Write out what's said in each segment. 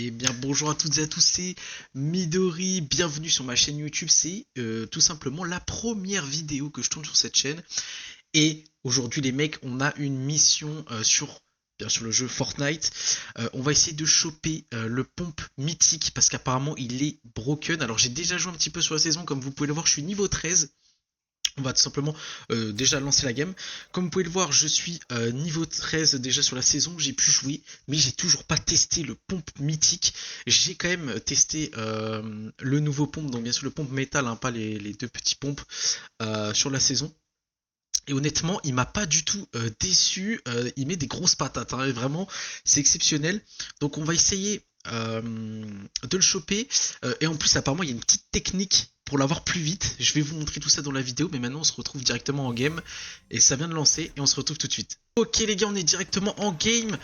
Eh bien bonjour à toutes et à tous, c'est Midori, bienvenue sur ma chaîne YouTube, c'est tout simplement la première vidéo que je tourne sur cette chaîne. Et aujourd'hui les mecs, on a une mission sur bien sûr le jeu Fortnite. On va essayer de choper le pompe mythique parce qu'apparemment il est broken. Alors j'ai déjà joué un petit peu sur la saison, comme vous pouvez le voir je suis niveau 13. On va tout simplement déjà lancer la game. Comme vous pouvez le voir, je suis niveau 13 déjà sur la saison. J'ai pu jouer, mais j'ai toujours pas testé le pompe mythique. J'ai quand même testé le nouveau pompe, donc bien sûr le pompe métal, hein, pas les deux petits pompes sur la saison. Et honnêtement, il m'a pas du tout déçu. Il met des grosses patates, hein, et vraiment, c'est exceptionnel. Donc on va essayer de le choper. Et en plus, apparemment, il y a une petite technique pour l'avoir plus vite. Je vais vous montrer tout ça dans la vidéo, mais maintenant on se retrouve directement en game. Et ça vient de lancer, et on se retrouve tout de suite. Ok les gars, on est directement en game.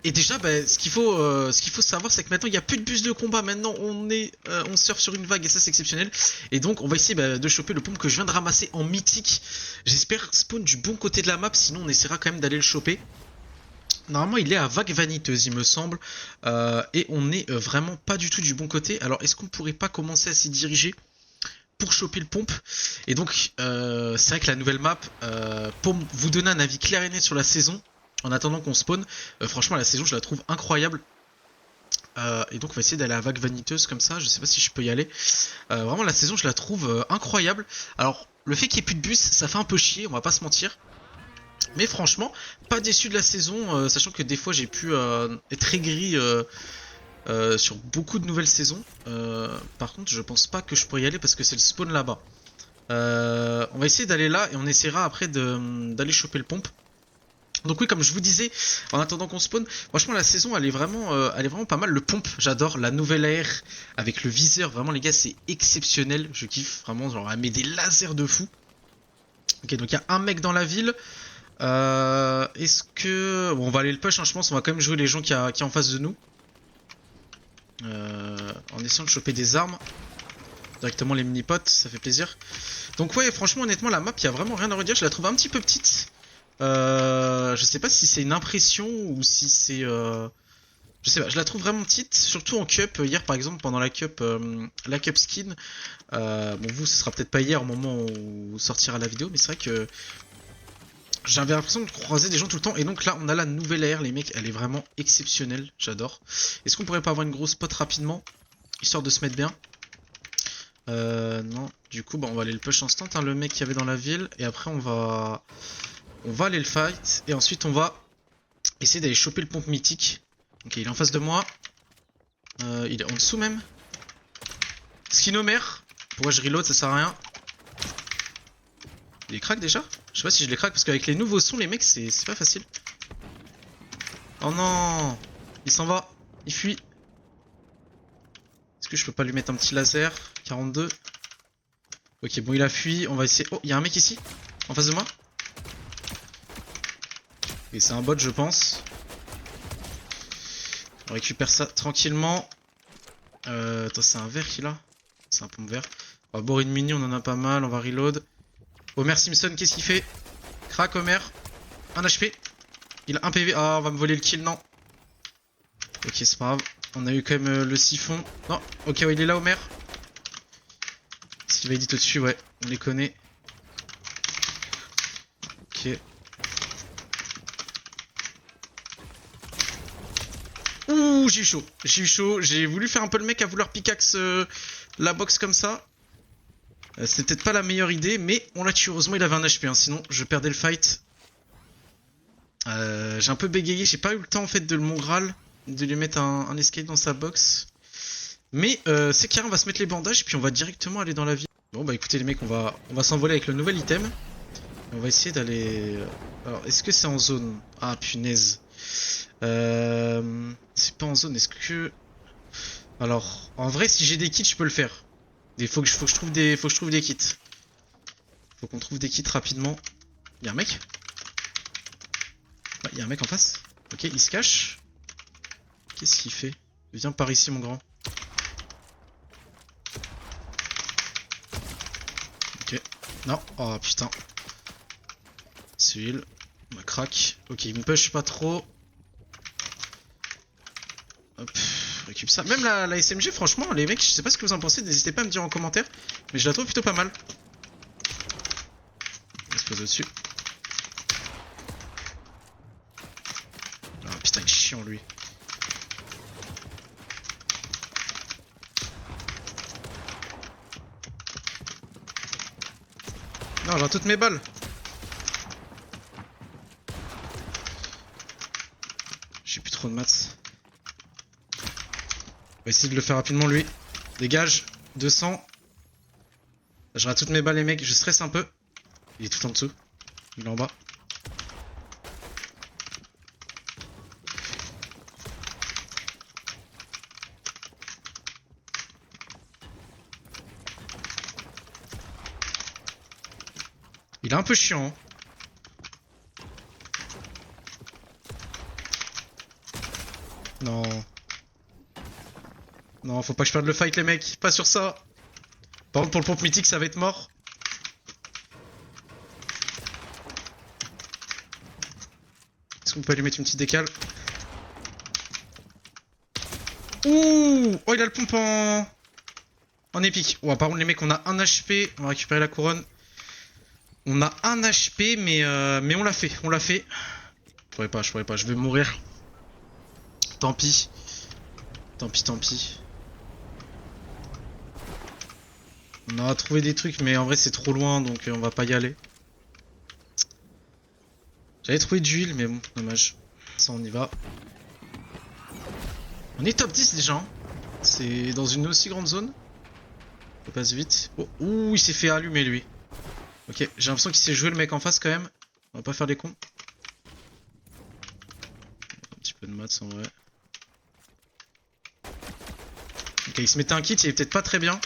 Et déjà, bah, ce qu'il faut savoir, c'est que maintenant il n'y a plus de bus de combat. Maintenant, on surfe sur une vague, et ça c'est exceptionnel. Et donc, on va essayer de choper le pompe que je viens de ramasser en mythique. J'espère spawn du bon côté de la map, sinon on essaiera quand même d'aller le choper. Normalement, il est à vague vaniteuse, il me semble. Et on n'est vraiment pas du tout du bon côté. Alors, est-ce qu'on pourrait pas commencer à s'y diriger pour choper le pompe? Et donc, c'est vrai que la nouvelle map, pour vous donner un avis clair et net sur la saison, en attendant qu'on spawn, franchement, la saison, je la trouve incroyable. Et donc, on va essayer d'aller à vague vaniteuse comme ça. Je sais pas si je peux y aller. Vraiment, la saison, je la trouve incroyable. Alors, le fait qu'il n'y ait plus de bus, ça fait un peu chier, on va pas se mentir. Mais franchement, pas déçu de la saison, sachant que des fois j'ai pu être aigri sur beaucoup de nouvelles saisons. Par contre, je pense pas que je pourrais y aller parce que c'est le spawn là-bas. On va essayer d'aller là et on essaiera après d'aller choper le pompe. Donc oui, comme je vous disais, en attendant qu'on spawn, franchement la saison elle est vraiment pas mal. Le pompe, j'adore. La nouvelle air avec le viseur, vraiment les gars, c'est exceptionnel. Je kiffe vraiment. Genre, elle met des lasers de fou. Ok, donc il y a un mec dans la ville. Est-ce que... Bon, on va aller le push, hein, je pense. On va quand même jouer les gens qui est en face de nous. En essayant de choper des armes. Directement les mini-potes, ça fait plaisir. Donc ouais, franchement, honnêtement, la map, il y a vraiment rien à redire. Je la trouve un petit peu petite. Je sais pas si c'est une impression ou si c'est... Je sais pas, je la trouve vraiment petite, surtout en cup. Hier, par exemple, pendant la cup skin. Bon, vous, ce sera peut-être pas hier au moment où sortira la vidéo, mais c'est vrai que j'avais l'impression de croiser des gens tout le temps. Et donc là, on a la nouvelle ère, les mecs. Elle est vraiment exceptionnelle. J'adore. Est-ce qu'on pourrait pas avoir une grosse spot rapidement, histoire de se mettre bien? Non. Du coup, bah, on va aller le push instant, hein, le mec qui avait dans la ville. Et après, on va aller le fight. Et ensuite, on va essayer d'aller choper le pompe mythique. Ok, il est en face de moi. Il est en dessous même. Skinomer. Pourquoi je reload? Ça sert à rien. Il est crack déjà? Je sais pas si je les crack parce qu'avec les nouveaux sons, les mecs, c'est pas facile. Oh non! Il s'en va. Il fuit. Est-ce que je peux pas lui mettre un petit laser? 42. Ok, bon, il a fui. On va essayer. Oh, il y a un mec ici. En face de moi. Et c'est un bot, je pense. On récupère ça tranquillement. Attends, c'est un vert qu'il a? C'est un pompe vert. On va boire une mini, on en a pas mal. On va reload. Homer Simpson, qu'est-ce qu'il fait? Crac, Homer. Un HP. Il a un PV. Ah, on va me voler le kill, non. Ok, c'est pas grave. On a eu quand même le siphon. Non, ok, ouais, il est là, Homer. Est-ce qu'il va edit au-dessus? Ouais, on les connaît. Ok. Ouh, j'ai eu chaud. J'ai eu chaud. J'ai voulu faire un peu le mec à vouloir pickaxe la box comme ça. C'était peut-être pas la meilleure idée, mais on l'a tué. Heureusement, il avait un HP, hein, sinon je perdais le fight. J'ai un peu bégayé. J'ai pas eu le temps en fait de le Mongral, de lui mettre un escape dans sa box. Mais c'est clair, on va se mettre les bandages et puis on va directement aller dans la ville. Bon bah écoutez les mecs, on va s'envoler avec le nouvel item. Et on va essayer d'aller... Alors est-ce que c'est en zone? Ah punaise. C'est pas en zone, est-ce que... Alors, en vrai si j'ai des kits je peux le faire. Faut que je trouve des kits. Faut qu'on trouve des kits rapidement. Y'a un mec? Ouais, y'a un mec en face. Ok, il se cache. Qu'est-ce qu'il fait? Viens par ici mon grand. Ok. Non. Oh putain. Civil. On va crack. Ok, il me push pas trop. Hop. récupère ça. Même la SMG, franchement, les mecs, je sais pas ce que vous en pensez, n'hésitez pas à me dire en commentaire. Mais je la trouve plutôt pas mal. On va se poser au-dessus. Ah putain, il est chiant lui. Non, j'ai toutes mes balles. J'ai plus trop de maths. On va essayer de le faire rapidement lui. Dégage. 200. Je rate toutes mes balles les mecs. Je stresse un peu. Il est tout en dessous. Il est en bas. Il est un peu chiant. Hein. Non. Non, faut pas que je perde le fight les mecs. Pas sur ça. Par contre pour le pompe mythique ça va être mort. Est-ce qu'on peut lui mettre une petite décale? Ouh. Oh il a le pompe en épique. Oh, par contre les mecs on a 1 HP. On va récupérer la couronne. On a 1 HP mais on l'a fait. On l'a fait. Je pourrais pas. Je vais mourir. Tant pis. Tant pis. On a trouvé des trucs mais en vrai c'est trop loin donc on va pas y aller. J'avais trouvé de l'huile mais bon, dommage. Ça on y va. On est top 10 déjà. Hein. C'est dans une aussi grande zone. On passe vite. Oh, ouh, il s'est fait allumer lui. Ok, j'ai l'impression qu'il s'est joué le mec en face quand même. On va pas faire les cons. Un petit peu de maths en vrai. Ok, il se mettait un kit, il est peut-être pas très bien.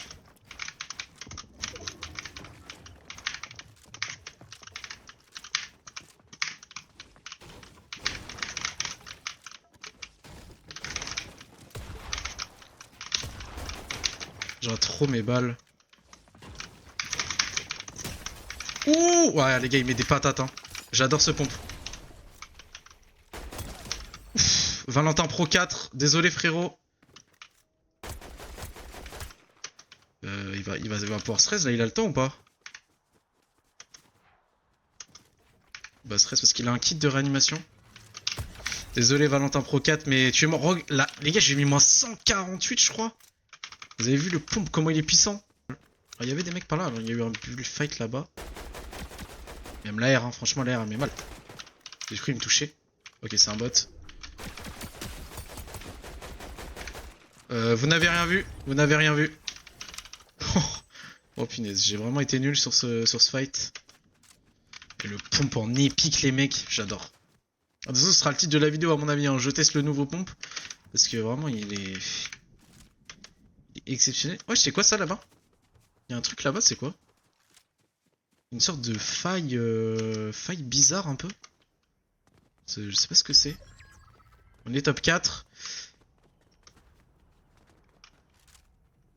J'aurais trop mes balles. Ouh, ouais les gars il met des patates hein. J'adore ce pompe. Ouf, Valentin Pro 4, désolé frérot. Il va pouvoir stress là, il a le temps ou pas? Il va stress parce qu'il a un kit de réanimation. Désolé Valentin Pro 4 mais tu es mort. Là, les gars j'ai mis moins 148 je crois. Vous avez vu le pompe comment il est puissant? Il y avait des mecs par là, alors il y a eu un fight là-bas. Même l'air, hein, franchement l'air elle met mal. J'ai cru il me touchait. Ok c'est un bot. Vous n'avez rien vu. Vous n'avez rien vu. Oh punaise, j'ai vraiment été nul sur ce fight. Et le pompe en épique les mecs, j'adore. De toute façon ce sera le titre de la vidéo à mon avis, hein. Je teste le nouveau pompe. Parce que vraiment il est exceptionnel. Ouais, c'est quoi ça là-bas? Il y a un truc là-bas, c'est quoi? Une sorte de faille bizarre un peu. Je sais pas ce que c'est. On est top 4.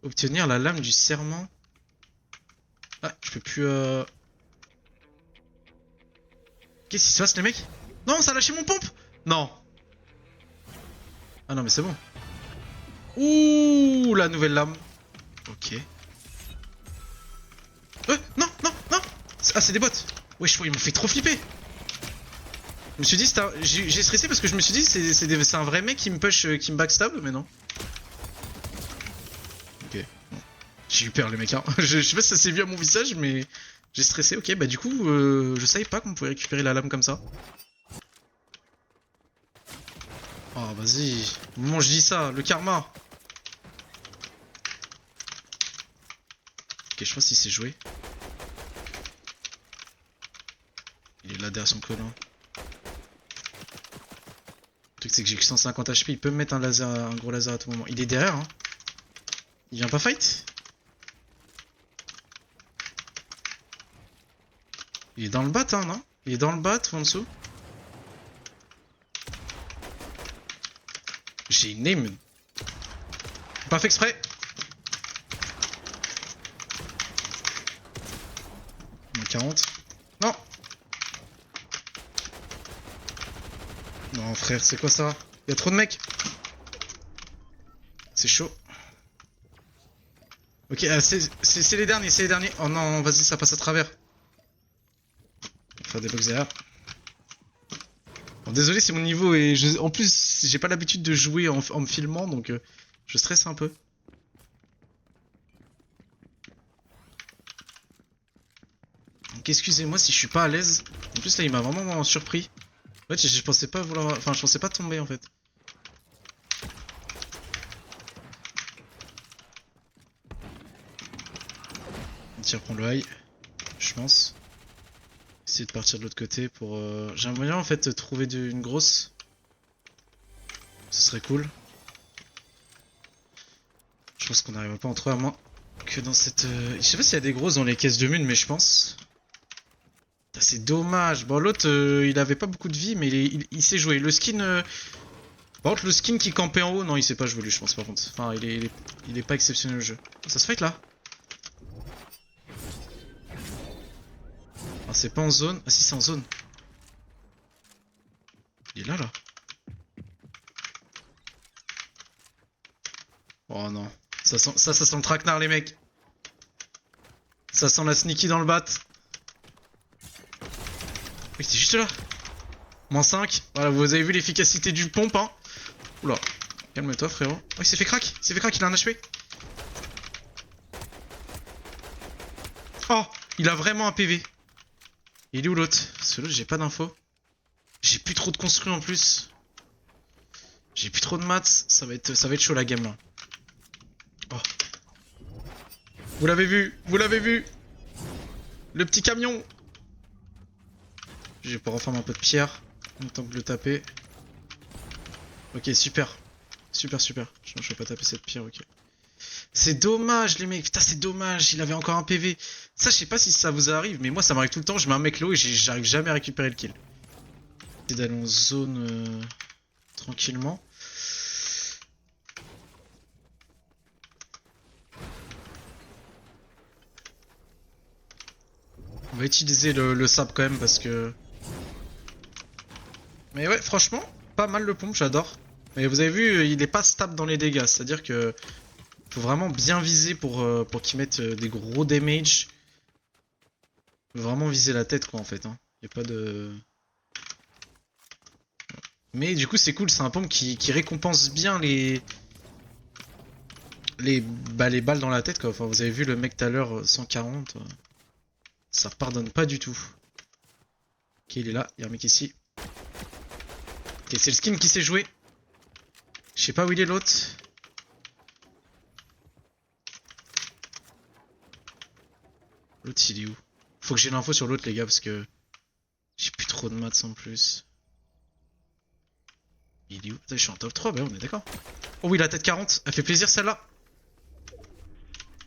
Obtenir la lame du serment. Ah, je peux plus... Qu'est-ce qui se passe les mecs? Non, ça a lâché mon pompe. Non. Ah non mais c'est bon. Ouh, la nouvelle lame. Ok. Non. Ah, c'est des bots. Wesh, ils m'ont fait trop flipper. Je me suis dit, j'ai stressé parce que je me suis dit, c'est un vrai mec qui me push, qui me backstab, mais non. Ok. Bon. J'ai eu peur, les mecs. Hein. Je sais pas si ça s'est vu à mon visage, mais j'ai stressé. Ok, bah du coup, je savais pas qu'on pouvait récupérer la lame comme ça. Oh, vas-y. Au moment où je dis ça, le karma. Ok, je sais pas si c'est joué. Il est là derrière son collant. Le truc c'est que j'ai que 150 HP, il peut me mettre un gros laser à tout moment. Il est derrière hein. Il vient pas fight? Il est dans le bat hein non? Il est dans le bat ou en dessous? J'ai une aim. Pas fait exprès. Moins 40. Non. Non frère c'est quoi ça? Y'a trop de mecs. C'est chaud. Ok, c'est les derniers, c'est les derniers. Oh non, vas-y, ça passe à travers. On va faire des box derrière. Bon, désolé, c'est mon niveau et en plus, j'ai pas l'habitude de jouer en me filmant, donc je stresse un peu. Donc excusez-moi si je suis pas à l'aise. En plus là, il m'a vraiment surpris. En fait, je pensais pas vouloir, enfin, je pensais pas tomber en fait. On tire prendre le high, je pense. Essayer de partir de l'autre côté pour. J'aimerais bien en fait trouver une grosse. Ce serait cool. Je pense qu'on n'arrivera pas en 3 à moins que dans cette. Je sais pas s'il y a des grosses dans les caisses de mine, mais je pense. C'est dommage. Bon, l'autre, il avait pas beaucoup de vie, mais il sait jouer. Le skin. Par contre, le skin qui campait en haut, non, il sait pas jouer lui, je pense, par contre. Enfin, il est pas exceptionnel au jeu. Ça se fight là? Ah, c'est pas en zone. Ah, si, c'est en zone. Il est là, là. Oh non. Ça sent le traquenard, les mecs. Ça sent la sneaky dans le bat. Oui, c'est juste là. Moins 5. Voilà, vous avez vu l'efficacité du pompe, hein. Oula. Calme-toi, frérot. Oh, il s'est fait crack. Il s'est fait crack, il a un HP. Oh, il a vraiment un PV. Il est où l'autre? Parce que l'autre, j'ai pas d'infos. J'ai plus trop de construits en plus. J'ai plus trop de maths. Ça va être chaud la game là. Oh. Vous l'avez vu. Vous l'avez vu. Le petit camion. Je vais pouvoir refaire un peu de pierre. En tant que le taper. Ok, super. Super, super. Je vais pas taper cette pierre, ok. C'est dommage, les mecs. Putain, c'est dommage. Il avait encore un PV. Ça, je sais pas si ça vous arrive, mais moi, ça m'arrive tout le temps. Je mets un mec low et j'arrive jamais à récupérer le kill. J'essaie d'aller en zone tranquillement. On va utiliser le sap quand même parce que. Mais ouais, franchement, pas mal le pompe, j'adore. Mais vous avez vu, il est pas stable dans les dégâts. C'est-à-dire que faut vraiment bien viser pour qu'il mette des gros damage. Faut vraiment viser la tête quoi en fait. Hein. Y a pas de. Mais du coup c'est cool, c'est un pompe qui récompense bien les balles dans la tête quoi. Enfin vous avez vu le mec tout à l'heure 140. Ça pardonne pas du tout. Ok il est là, il y a un mec ici. Ok c'est le skin qui s'est joué. Je sais pas où il est l'autre. L'autre il est où? Faut que j'ai l'info sur l'autre les gars parce que j'ai plus trop de maths en plus. Il est où? Putain, je suis en top 3, bah on est d'accord. Oh oui la tête 40, elle fait plaisir celle-là.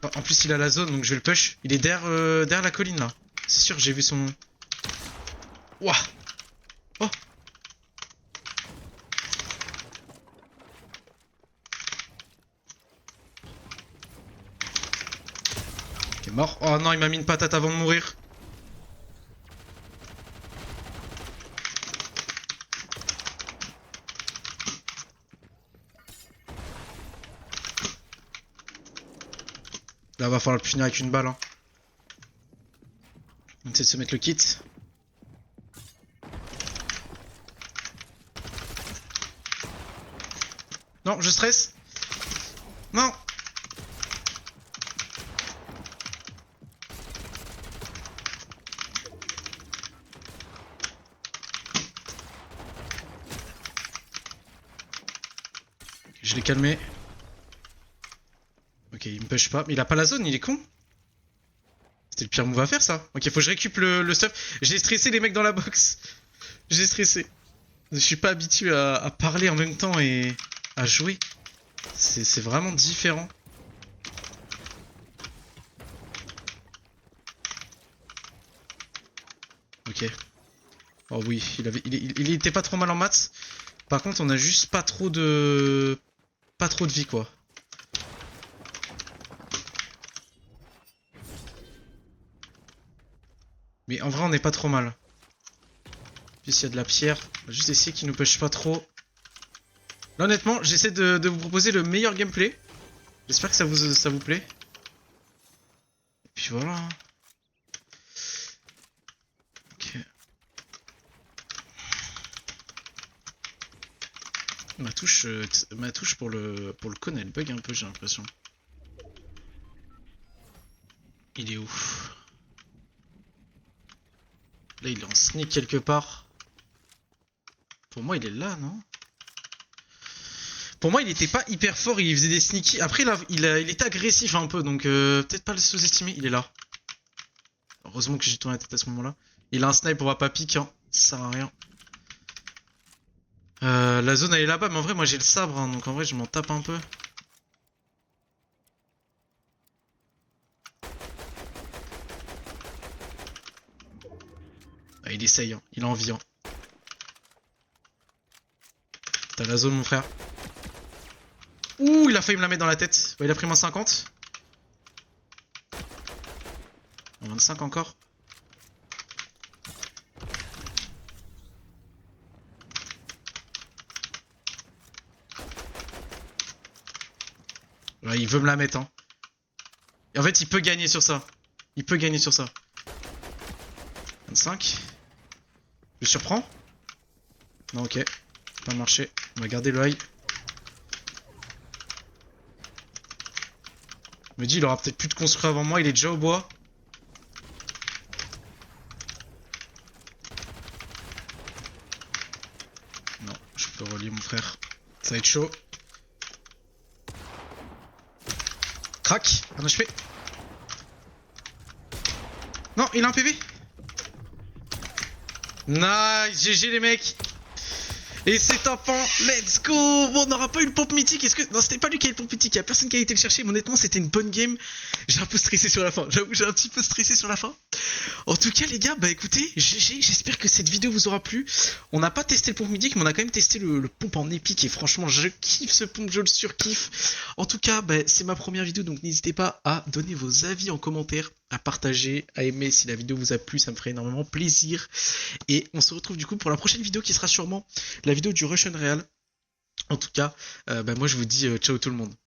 Oh, en plus il a la zone donc je vais le push. Il est derrière la colline là. C'est sûr j'ai vu son... Ouah. Oh. Il est mort. Oh non il m'a mis une patate avant de mourir. Là va falloir le punir avec une balle hein. On essaie de se mettre le kit. Non je stresse. Non. Je l'ai calmé. Ok, il me push pas. Mais il a pas la zone, il est con. C'était le pire move à faire ça. Ok, faut que je récup le stuff. J'ai stressé les mecs dans la box. J'ai stressé. Je suis pas habitué à parler en même temps et à jouer. C'est vraiment différent. Ok. Oh oui, il était pas trop mal en maths. Par contre, on a juste pas trop de vie quoi. Mais en vrai, on n'est pas trop mal. Puis s'il y a de la pierre, on va juste essayer qu'il nous push pas trop. Là, honnêtement, j'essaie de vous proposer le meilleur gameplay. J'espère que ça vous plaît. Et puis voilà. Ok. Ma touche pour le cône, elle bug un peu, j'ai l'impression. Il est où? Là, il est en sneak quelque part. Pour moi, il est là, non? Pour moi, il était pas hyper fort, il faisait des sneaky. Après, là, il était agressif un peu, donc peut-être pas le sous-estimer. Il est là. Heureusement que j'ai tourné la tête à ce moment-là. Il a un snipe, on va pas piquer, hein. Ça sert à rien. La zone, elle est là-bas, mais en vrai, moi, j'ai le sabre, hein, donc en vrai, je m'en tape un peu. Ah, il essaye, hein. Il a envie. Hein. T'as la zone, mon frère. Ouh, il a failli me la mettre dans la tête. Ouais, il a pris moins 50. 25 encore. Ouais, il veut me la mettre, hein. Et en fait, il peut gagner sur ça. Il peut gagner sur ça. 25. Je surprends. Non, ok. Pas marché. On va garder le high. Je me dis, il aura peut-être plus de construire avant moi. Il est déjà au bois. Non, je peux relier mon frère. Ça va être chaud. Crac. Un HP. Non, il a un PV. Nice. GG les mecs. Et c'est un pan, let's go. Bon, on n'aura pas eu le pompe mythique, est-ce que... Non, c'était pas lui qui a eu le pompe mythique, y'a personne qui a été le chercher, mais honnêtement, c'était une bonne game. J'ai un peu stressé sur la fin, j'avoue, j'ai un petit peu stressé sur la fin. En tout cas, les gars, bah écoutez, GG, j'espère que cette vidéo vous aura plu. On n'a pas testé le pompe mythique, mais on a quand même testé le pompe en épique, et franchement, je kiffe ce pompe, je le surkiffe. En tout cas, bah, c'est ma première vidéo, donc n'hésitez pas à donner vos avis en commentaire, à partager, à aimer si la vidéo vous a plu, ça me ferait énormément plaisir. Et on se retrouve du coup pour la prochaine vidéo qui sera sûrement la vidéo du Rush Unreal. En tout cas, bah moi je vous dis ciao tout le monde.